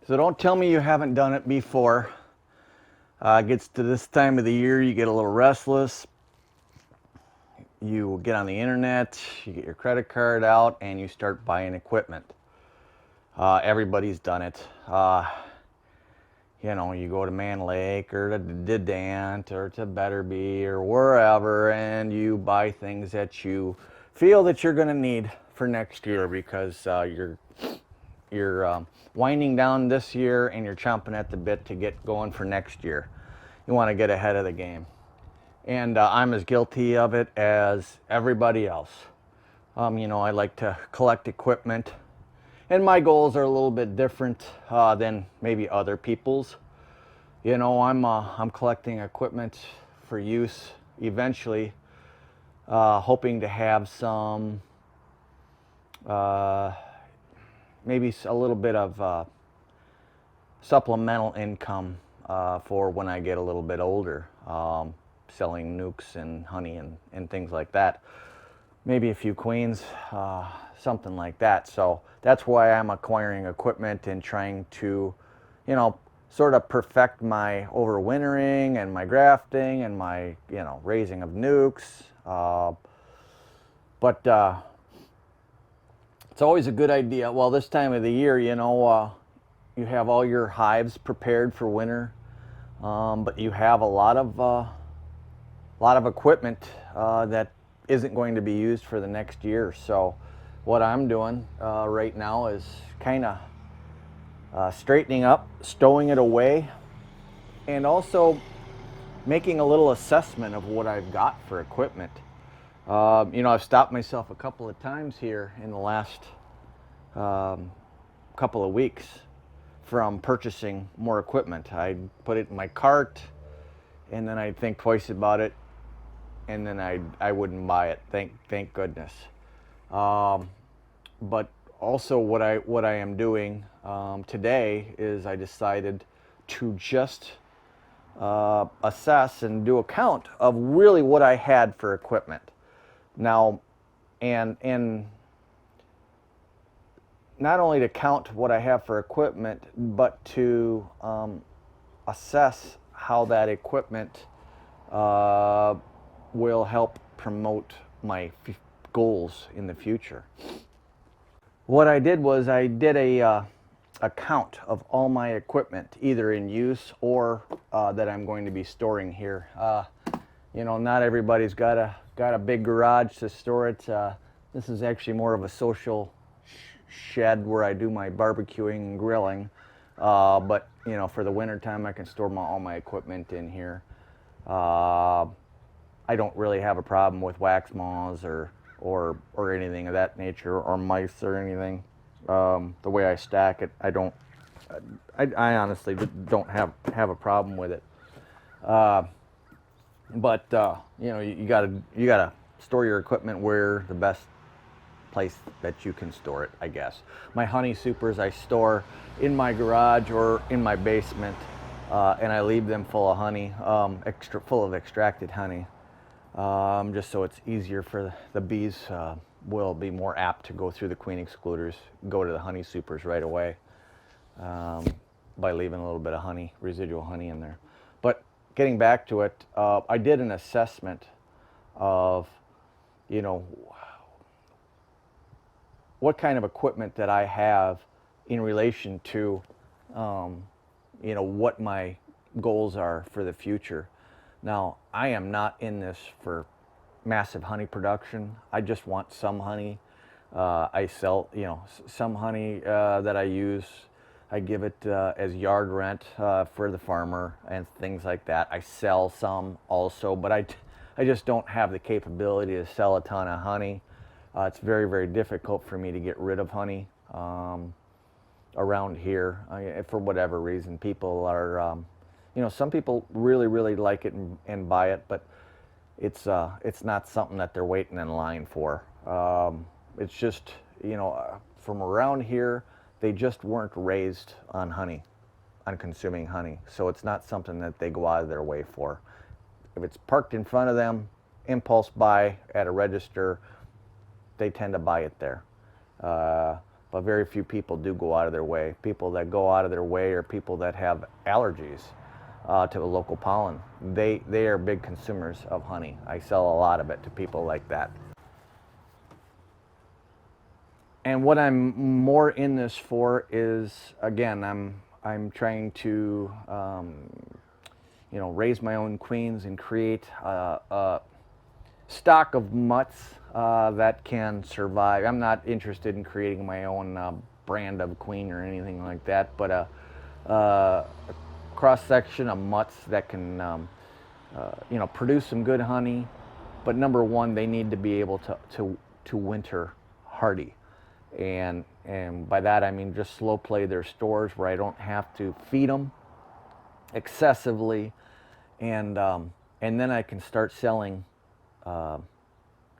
So don't tell me you haven't done it before. It gets to this time of the year, you get a little restless. You get on the internet, you get your credit card out, and you start buying equipment. Everybody's done it. You go to Man Lake or to Didant or to Betterby or wherever, and you buy things that you feel that you're going to need for next year because you're winding down this year and you're chomping at the bit to get going for next year. You want to get ahead of the game. And I'm as guilty of it as everybody else. I like to collect equipment, and my goals are a little bit different than maybe other people's. I'm collecting equipment for use eventually, hoping to have some, maybe a little bit of supplemental income for when I get a little bit older. Selling nukes and honey and things like that. Maybe a few queens, something like that. So that's why I'm acquiring equipment and trying to, sort of perfect my overwintering and my grafting and my, raising of nukes. But it's always a good idea. Well, this time of the year, you have all your hives prepared for winter, but you have a lot of equipment that isn't going to be used for the next year. So what I'm doing right now is kind of straightening up, stowing it away, and also making a little assessment of what I've got for equipment. I've stopped myself a couple of times here in the last couple of weeks from purchasing more equipment. I'd put it in my cart, and then I'd think twice about it, and then I wouldn't buy it. Thank goodness. But also what I am doing today is I decided to just assess and do a count of really what I had for equipment. Now, and not only to count what I have for equipment, but to assess how that equipment will help promote my goals in the future. What I did was I did a count of all my equipment, either in use or that I'm going to be storing here. Not everybody's got a big garage to store it. This is actually more of a social shed where I do my barbecuing and grilling. But for the winter time, I can store all my equipment in here. I don't really have a problem with wax moths or anything of that nature, or mice or anything. The way I stack it, I honestly don't have a problem with it. But you gotta store your equipment where the best place that you can store it, I guess. My honey supers I store in my garage or in my basement, and I leave them full of honey, full of extracted honey, just so it's easier for the bees. Will be more apt to go through the queen excluders, go to the honey supers right away, by leaving a little bit of honey, residual honey in there. But getting back to it, I did an assessment of, what kind of equipment that I have in relation to, what my goals are for the future. Now, I am not in this for massive honey production. I just want some honey. I sell, some honey that I use. I give it as yard rent for the farmer and things like that. I sell some also, but I just don't have the capability to sell a ton of honey. It's very, very difficult for me to get rid of honey around here. For whatever reason, people are, some people really, really like it and buy it, but it's not something that they're waiting in line for. It's just, from around here, they just weren't raised on honey, on consuming honey. So it's not something that they go out of their way for. If it's parked in front of them, impulse buy at a register, they tend to buy it there. but very few people do go out of their way. People that go out of their way are people that have allergies to the local pollen. They are big consumers of honey. I sell a lot of it to people like that. And what I'm more in this for is, again, I'm trying to raise my own queens and create a stock of mutts that can survive. I'm not interested in creating my own brand of queen or anything like that, but a cross section of mutts that can produce some good honey. But number one, they need to be able to winter hardy. And by that I mean just slow play their stores where I don't have to feed them excessively, and then I can start selling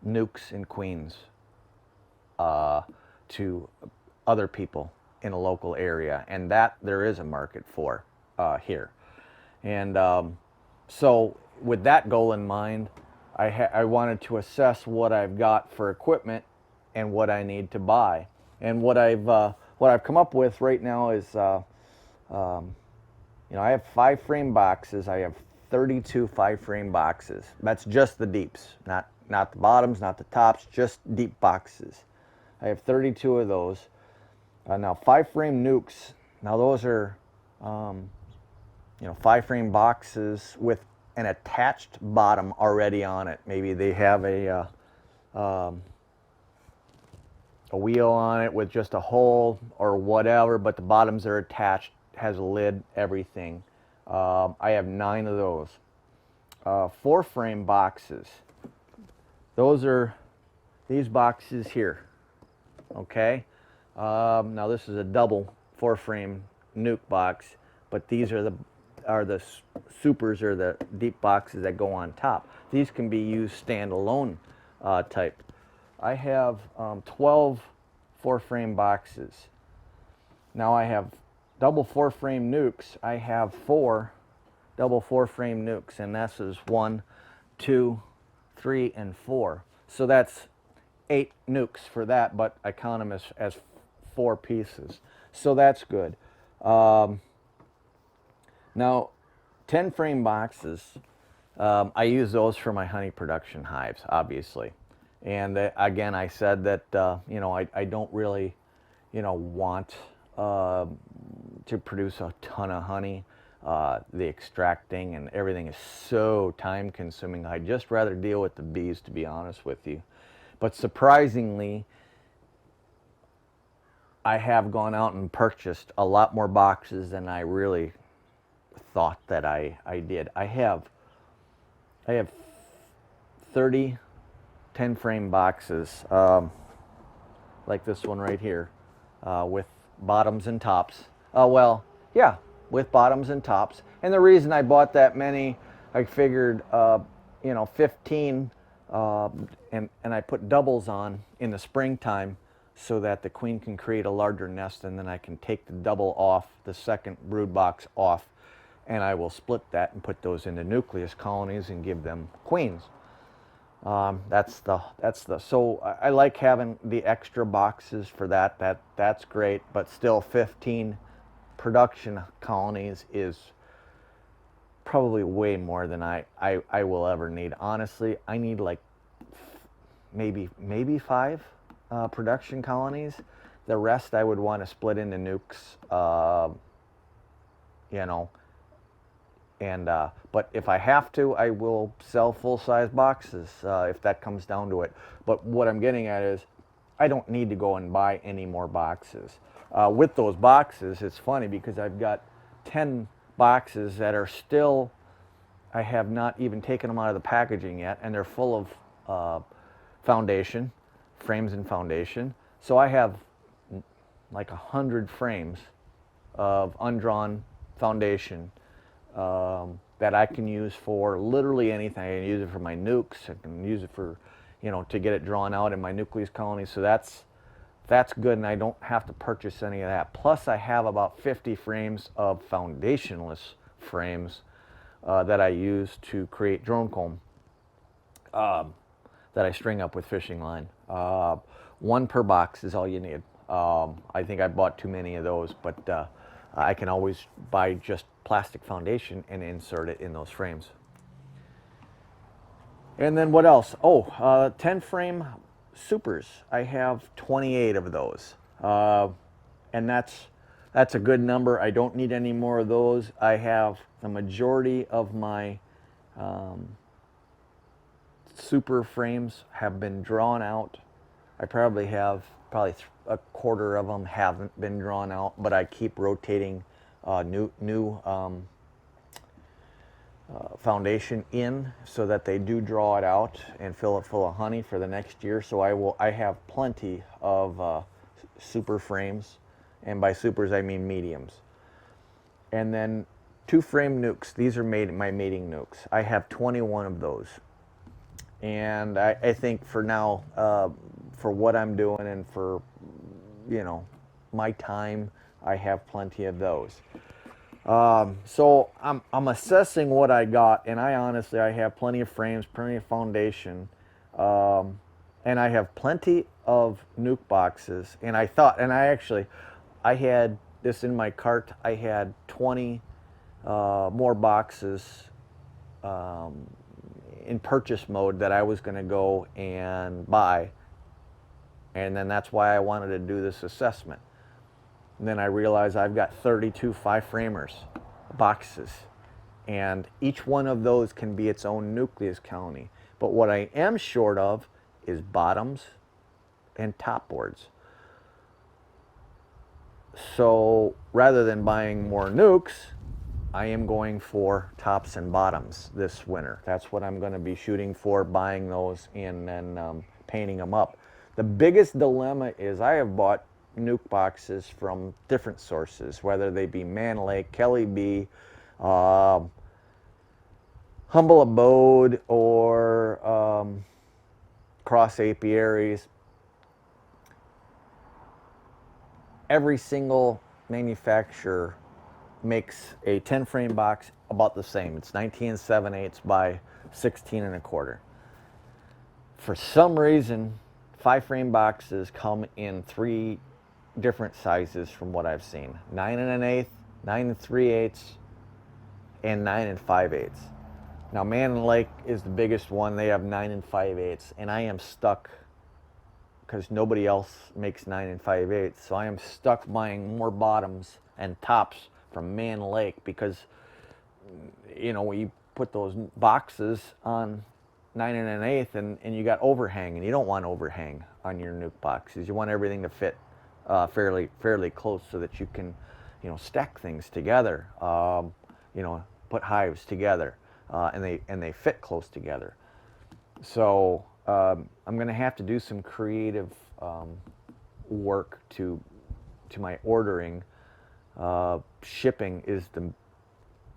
nukes and queens to other people in a local area, and that there is a market for here. And so with that goal in mind, I wanted to assess what I've got for equipment and what I need to buy. And what I've come up with right now is, I have 5 frame boxes. I have 32 5-frame boxes. That's just the deeps, not the bottoms, not the tops, just deep boxes. I have 32 of those. Now 5-frame nukes. Now those are, 5-frame boxes with an attached bottom already on it. Maybe they have a wheel on it with just a hole or whatever, but the bottoms are attached, has a lid, everything. I have 9 of those. 4-frame boxes. Those are these boxes here. Okay. Now this is a double 4-frame nuke box, but these are the supers, or the deep boxes that go on top. These can be used standalone type. I have 12 4-frame boxes. Now I have double 4-frame nukes. I have 4 double 4-frame nukes, and this is 1, 2, 3, and 4. So that's 8 nukes for that, but I count them as 4 pieces. So that's good. Now 10-frame boxes, I use those for my honey production hives, obviously. And again, I said that I don't really want to produce a ton of honey. The extracting and everything is so time consuming. I'd just rather deal with the bees, to be honest with you. But surprisingly, I have gone out and purchased a lot more boxes than I really thought that I did. I have 30 10-frame boxes, like this one right here, with bottoms and tops. With bottoms and tops. And the reason I bought that many, I figured 15, and I put doubles on in the springtime so that the queen can create a larger nest, and then I can take the double off, the second brood box off, and I will split that and put those into nucleus colonies and give them queens. So I like having the extra boxes for that. That's great, but still 15 production colonies is probably way more than I will ever need. Honestly, I need like maybe 5 production colonies. The rest I would want to split into nukes, but if I have to, I will sell full-size boxes if that comes down to it. But what I'm getting at is I don't need to go and buy any more boxes. With those boxes, it's funny because I've got 10 boxes that are still, I have not even taken them out of the packaging yet, and they're full of foundation, frames and foundation. So I have like 100 frames of undrawn foundation that I can use for literally anything. I can use it for my nukes. I can use it for, to get it drawn out in my nucleus colony. So that's good, and I don't have to purchase any of that. Plus, I have about 50 frames of foundationless frames that I use to create drone comb that I string up with fishing line. 1 per box is all you need. I think I bought too many of those, but I can always buy just plastic foundation and insert it in those frames. And then what else? Oh, 10 frame supers. I have 28 of those. And that's a good number. I don't need any more of those. I have the majority of my super frames have been drawn out. I probably have a quarter of them haven't been drawn out, but I keep rotating new foundation in so that they do draw it out and fill it full of honey for the next year. So I have plenty of super frames, and by supers I mean mediums. And then 2 frame nukes. These are my mating nukes. I have 21 of those. And I think for now, for what I'm doing and for, my time, I have plenty of those. So I'm assessing what I got, and I have plenty of frames, plenty of foundation, and I have plenty of nuke boxes. And I had this in my cart. I had 20 more boxes in purchase mode that I was going to go and buy, and then that's why I wanted to do this assessment. And then I realized I've got 32 5-framers boxes, and each one of those can be its own nucleus colony. But what I am short of is bottoms and top boards. So rather than buying more nukes, I am going for tops and bottoms this winter. That's what I'm going to be shooting for, buying those and then painting them up. The biggest dilemma is I have bought nuke boxes from different sources, whether they be Man Lake, Kelly B, Humble Abode, or Cross Apiaries. Every single manufacturer makes a 10 frame box about the same. It's 19 7/8 by 16 1/4. For some reason, 5 frame boxes come in 3 different sizes from what I've seen: 9 1/8, 9 3/8, and 9 5/8. Now Man Lake is the biggest one. They have 9 5/8, and I am stuck because nobody else makes 9 5/8. So I am stuck buying more bottoms and tops from Man Lake because, when you put those boxes on 9 1/8 and you got overhang, and you don't want overhang on your nuke boxes. You want everything to fit fairly close so that you can, stack things together, put hives together, and they fit close together. So I'm going to have to do some creative work to my ordering. Shipping is the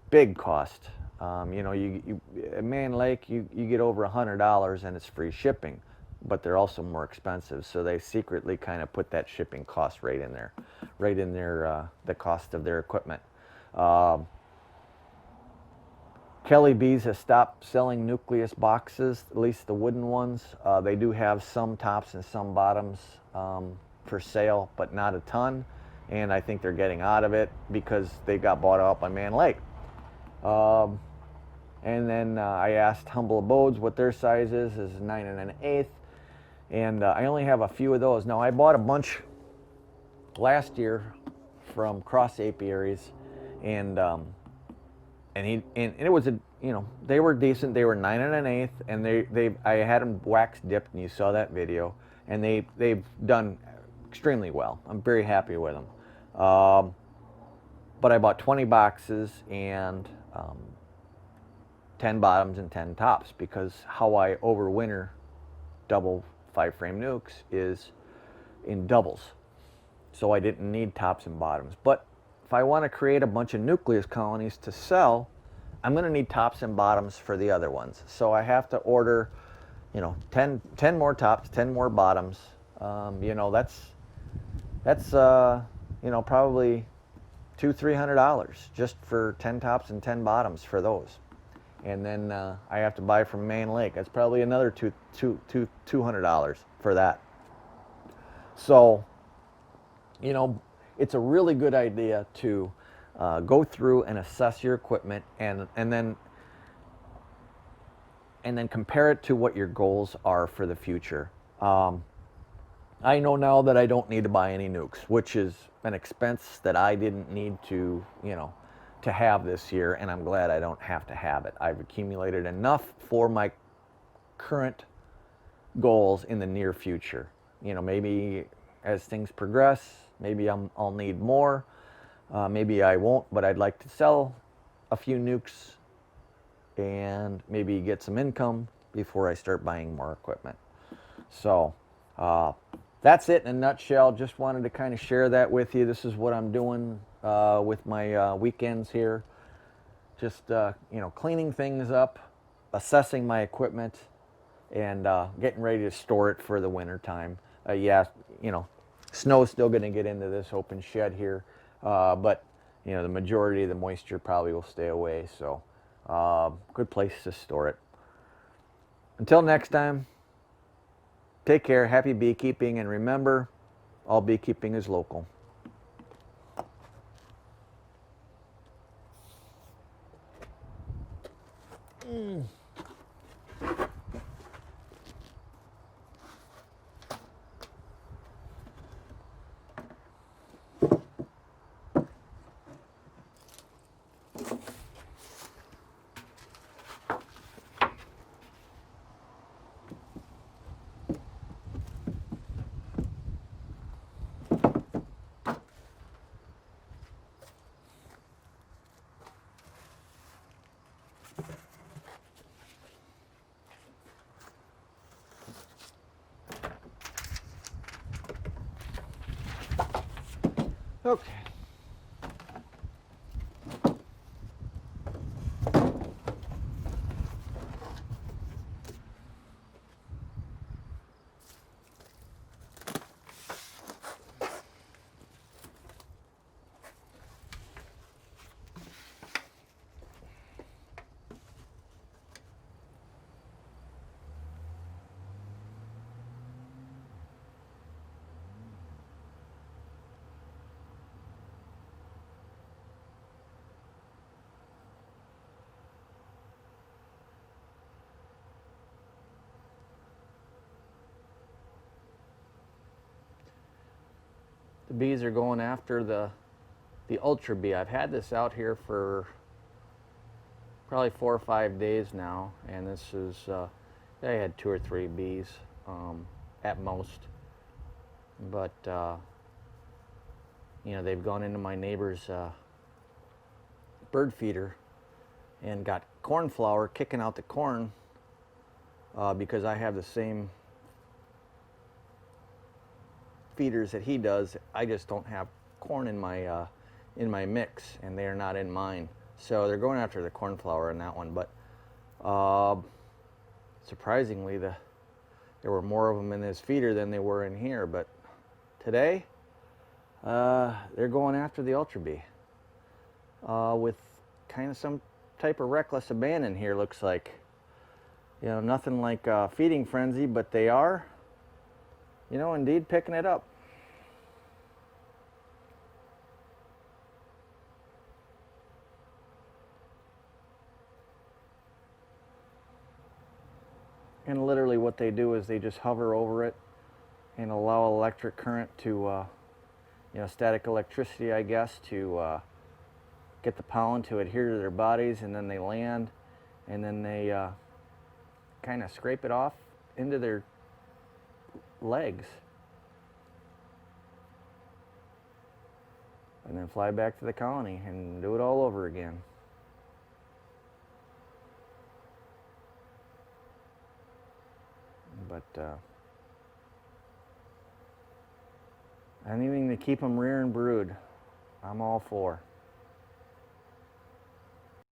big cost. You at Man Lake, you get over $100 and it's free shipping, but they're also more expensive. So they secretly kind of put that shipping cost right in there, the cost of their equipment. Kelly Bees has stopped selling nucleus boxes, at least the wooden ones. They do have some tops and some bottoms for sale, but not a ton. And I think they're getting out of it because they got bought out by Man Lake. And then I asked Humble Abodes what their size is 9 1/8. And I only have a few of those. Now, I bought a bunch last year from Cross Apiaries, and it was they were decent. They were 9 1/8, and I had them wax dipped, and you saw that video, and they've done extremely well. I'm very happy with them. But I bought 20 boxes and 10 bottoms and 10 tops, because how I overwinter double 5-frame nukes is in doubles. So I didn't need tops and bottoms. But if I want to create a bunch of nucleus colonies to sell, I'm going to need tops and bottoms for the other ones. So I have to order, 10 more tops, 10 more bottoms. That's probably $200-300 just for 10 tops and 10 bottoms for those. And then I have to buy from Man Lake. That's probably another $200 for that. So You know, it's a really good idea to go through and assess your equipment and then compare it to what your goals are for the future. I know now that I don't need to buy any nukes, which is an expense that I didn't need to, to have this year, and I'm glad I don't have to have it. I've accumulated enough for my current goals in the near future. Maybe as things progress, maybe I'll need more. Maybe I won't, but I'd like to sell a few nukes and maybe get some income before I start buying more equipment. So that's it in a nutshell. Just wanted to kind of share that with you. This is what I'm doing with my weekends here. Just cleaning things up, assessing my equipment, and getting ready to store it for the winter time. Yeah, snow's still going to get into this open shed here, but the majority of the moisture probably will stay away. So good place to store it. Until next time, take care, happy beekeeping, and remember, all beekeeping is local. Okay. The bees are going after the ultra bee. I've had this out here for probably 4 or 5 days now, and this is I had 2 or 3 bees at most, but they've gone into my neighbor's bird feeder and got corn flour, kicking out the corn because I have the same feeders that he does. I just don't have corn in my mix, and they are not in mine. So they're going after the corn flour in that one. But surprisingly, there were more of them in this feeder than they were in here. But today, they're going after the ultra bee with kind of some type of reckless abandon here. Looks like, nothing like a feeding frenzy, but they are, indeed picking it up. And literally what they do is they just hover over it and allow electric current to, static electricity, I guess, to get the pollen to adhere to their bodies, and then they land, and then they kind of scrape it off into their legs, and then fly back to the colony and do it all over again. But anything to keep them rearing brood, I'm all for.